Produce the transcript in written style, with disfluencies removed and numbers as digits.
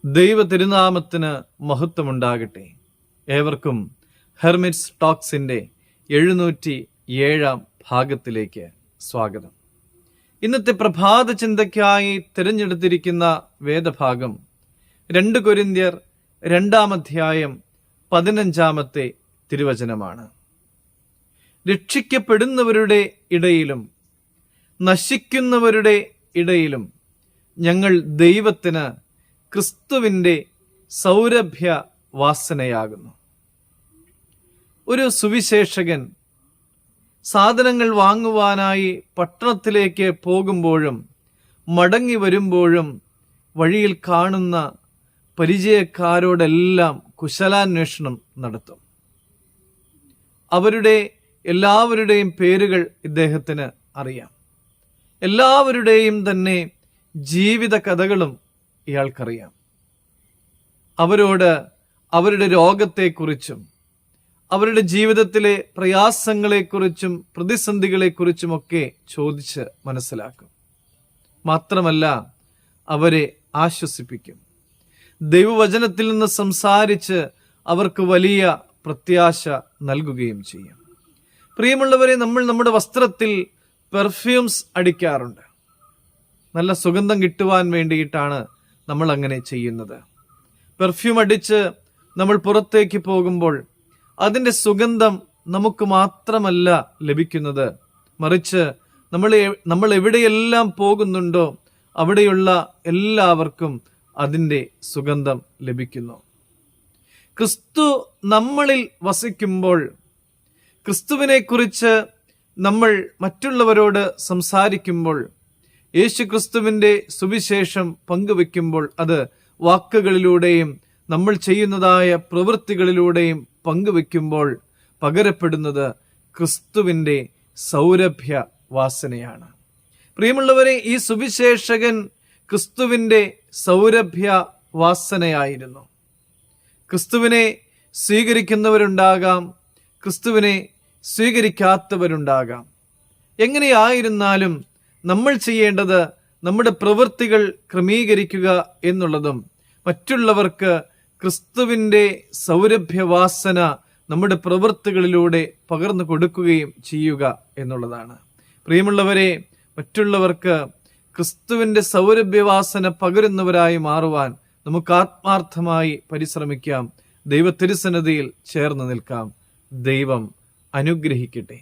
ദൈവ തിരുനാമത്തിന് മഹത്വമുണ്ടാകട്ടെ. ഏവർക്കും ഹെർമിറ്റ്സ് ടോക്സിന്റെ 707 ഭാഗത്തിലേക്ക് സ്വാഗതം. ഇന്നത്തെ പ്രഭാത ചിന്തയ്ക്കായി തിരഞ്ഞെടുത്തിരിക്കുന്ന വേദഭാഗം 2 കൊരിന്ത്യർ 2 15 തിരുവചനമാണ്. രക്ഷിക്കപ്പെടുന്നവരുടെ ഇടയിലും നശിക്കുന്നവരുടെ ഇടയിലും ഞങ്ങൾ ദൈവത്തിന് ക്രിസ്തുവിൻ്റെ സൗരഭ്യ വാസനയാകുന്നു. ഒരു സുവിശേഷകൻ സാധനങ്ങൾ വാങ്ങുവാനായി പട്ടണത്തിലേക്ക് പോകുമ്പോഴും മടങ്ങി വരുമ്പോഴും വഴിയിൽ കാണുന്ന പരിചയക്കാരോടെല്ലാം കുശലാന്വേഷണം നടത്തും. അവരുടെ എല്ലാവരുടെയും പേരുകൾ ഇദ്ദേഹത്തിന് അറിയാം. എല്ലാവരുടെയും തന്നെ ജീവിത കഥകളും ഇയാൾക്കറിയാം. അവരോട് അവരുടെ രോഗത്തെക്കുറിച്ചും അവരുടെ ജീവിതത്തിലെ പ്രയാസങ്ങളെക്കുറിച്ചും പ്രതിസന്ധികളെക്കുറിച്ചുമൊക്കെ ചോദിച്ച് മനസ്സിലാക്കും. മാത്രമല്ല, അവരെ ആശ്വസിപ്പിക്കും. ദൈവവചനത്തിൽ നിന്ന് സംസാരിച്ച് അവർക്ക് വലിയ പ്രത്യാശ നൽകുകയും ചെയ്യും. പ്രിയമുള്ളവരെ, നമ്മൾ നമ്മുടെ വസ്ത്രത്തിൽ പെർഫ്യൂംസ് അടിക്കാറുണ്ട്. നല്ല സുഗന്ധം കിട്ടുവാൻ വേണ്ടിയിട്ടാണ് നമ്മൾ അങ്ങനെ ചെയ്യുന്നത്. പെർഫ്യൂം അടിച്ച് നമ്മൾ പുറത്തേക്ക് പോകുമ്പോൾ അതിൻ്റെ സുഗന്ധം നമുക്ക് മാത്രമല്ല ലഭിക്കുന്നത്, മറിച്ച് നമ്മൾ എവിടെയെല്ലാം പോകുന്നുണ്ടോ അവിടെയുള്ള എല്ലാവർക്കും അതിൻ്റെ സുഗന്ധം ലഭിക്കുന്നു. ക്രിസ്തു നമ്മളിൽ വസിക്കുമ്പോൾ, ക്രിസ്തുവിനെക്കുറിച്ച് നമ്മൾ മറ്റുള്ളവരോട് സംസാരിക്കുമ്പോൾ, യേശു ക്രിസ്തുവിൻ്റെ സുവിശേഷം പങ്കുവെക്കുമ്പോൾ, അത് വാക്കുകളിലൂടെയും നമ്മൾ ചെയ്യുന്നതായ പ്രവൃത്തികളിലൂടെയും പങ്കുവെക്കുമ്പോൾ പകരപ്പെടുന്നത് ക്രിസ്തുവിൻ്റെ സൗരഭ്യ വാസനയാണ്. പ്രിയമുള്ളവരെ, ഈ സുവിശേഷകൻ ക്രിസ്തുവിൻ്റെ സൗരഭ്യ വാസനയായിരുന്നു. ക്രിസ്തുവിനെ സ്വീകരിക്കുന്നവരുണ്ടാകാം, ക്രിസ്തുവിനെ സ്വീകരിക്കാത്തവരുണ്ടാകാം. എങ്ങനെയായിരുന്നാലും നമ്മൾ ചെയ്യേണ്ടത് നമ്മുടെ പ്രവൃത്തികൾ ക്രമീകരിക്കുക എന്നുള്ളതും മറ്റുള്ളവർക്ക് ക്രിസ്തുവിൻ്റെ സൗരഭ്യവാസന നമ്മുടെ പ്രവൃത്തികളിലൂടെ പകർന്നു കൊടുക്കുകയും ചെയ്യുക എന്നുള്ളതാണ്. പ്രിയമുള്ളവരെ, മറ്റുള്ളവർക്ക് ക്രിസ്തുവിൻ്റെ സൗരഭ്യവാസന പകരുന്നവരായി മാറുവാൻ നമുക്ക് ആത്മാർത്ഥമായി പരിശ്രമിക്കാം. ദൈവ തിരുസന്നിധിയിൽ ചേർന്ന് നിൽക്കാം. ദൈവം അനുഗ്രഹിക്കട്ടെ.